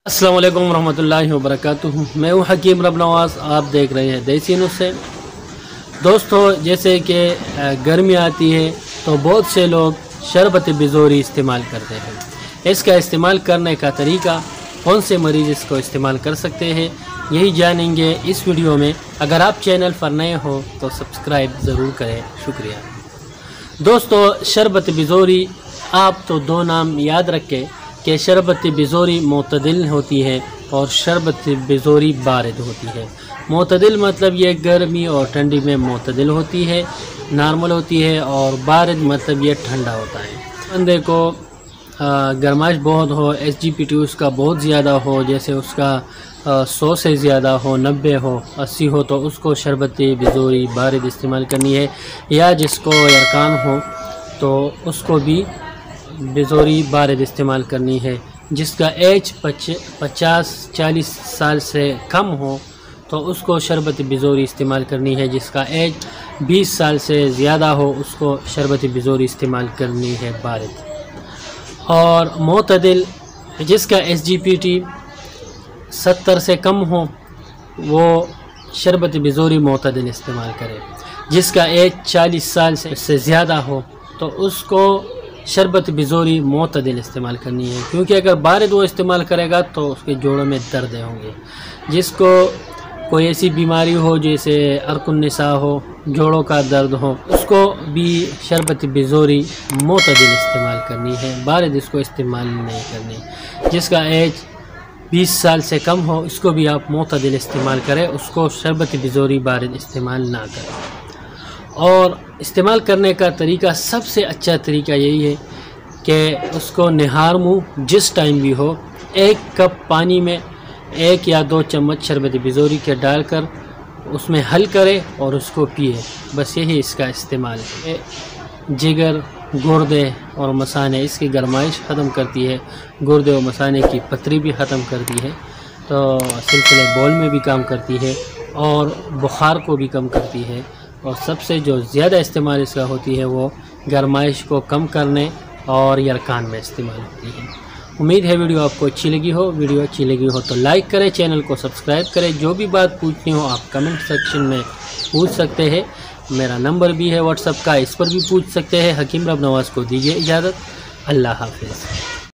अस्सलाम वालेकुम रहमतुल्लाहि व बरकातुहू। मैं हूँ हकीम रब नवाज़, आप देख रहे हैं देसी नुस्खे। दोस्तों, जैसे कि गर्मी आती है तो बहुत से लोग शरबत बिज़ोरी इस्तेमाल करते हैं। इसका इस्तेमाल करने का तरीका, कौन से मरीज़ इसको इस्तेमाल कर सकते हैं, यही जानेंगे इस वीडियो में। अगर आप चैनल पर नए हो तो सब्सक्राइब ज़रूर करें, शुक्रिया। दोस्तों, शरबत बिज़ोरी, आप तो दो नाम याद रखें कि शरबत बिज़ोरी मोतदिल होती है और शरबत बिज़ोरी बारिद होती है। मोतदिल मतलब ये गर्मी और ठंडी में मोतदिल होती है, नॉर्मल होती है, और बारिद मतलब ये ठंडा होता है। बंदे को गर्माइश बहुत हो, SGPT उसका बहुत ज़्यादा हो, जैसे उसका 100 से ज़्यादा हो, 90 हो, 80 हो, तो उसको शरबत बिज़ोरी बारिद इस्तेमाल करनी है। या जिसको यरकान हो तो उसको भी बिज़ोरी बारिद इस्तेमाल करनी है। जिसका एज 50-40 साल से कम हो तो उसको शरबत बिज़ोरी इस्तेमाल करनी है। जिसका एज 20 साल से ज़्यादा हो उसको शरबत बिज़ोरी इस्तेमाल करनी है बारिद। और मोतदिल, जिसका SGPT 70 से कम हो वो शरबत बिज़ोरी मोतदिल इस्तेमाल करे। जिसका एज 40 साल से ज़्यादा हो तो उसको शरबत बिज़ोरी मोतदिल इस्तेमाल करनी है, क्योंकि अगर बारिद वो इस्तेमाल करेगा तो उसके जोड़ों में दर्द होंगे। जिसको कोई ऐसी बीमारी हो जैसे अर्कुन्निसा हो, जोड़ों का दर्द हो, उसको भी शरबत बिज़ोरी मोतदिल इस्तेमाल करनी है, बारिद इसको इस्तेमाल नहीं करनी। जिसका एज 20 साल से कम हो इसको भी आप मोतदिल इस्तेमाल करें, उसको शरबत बिज़ोरी बारिद इस्तेमाल ना करें। और इस्तेमाल करने का तरीका, सबसे अच्छा तरीका यही है कि उसको निहार मुँह जिस टाइम भी हो, 1 कप पानी में 1 या 2 चम्मच शरबत बिज़ोरी के डालकर उसमें हल करे और उसको पिए। बस यही इसका इस्तेमाल है। जिगर, गुर्दे और मसाने, इसकी गर्माइश ख़त्म करती है, गुर्दे और मसाने की पथरी भी ख़त्म करती है, तो सिलसिले बौल में भी काम करती है और बुखार को भी कम करती है। और सबसे जो ज़्यादा इस्तेमाल इसका होती है वो गर्माइश को कम करने और यरकान में इस्तेमाल होती है। उम्मीद है वीडियो आपको अच्छी लगी हो। वीडियो अच्छी लगी हो तो लाइक करें, चैनल को सब्सक्राइब करें। जो भी बात पूछनी हो आप कमेंट सेक्शन में पूछ सकते हैं। मेरा नंबर भी है व्हाट्सएप का, इस पर भी पूछ सकते हैं। हकीम रब नवाज़ को दीजिए इजाज़त। अल्लाह हाफ़िज़।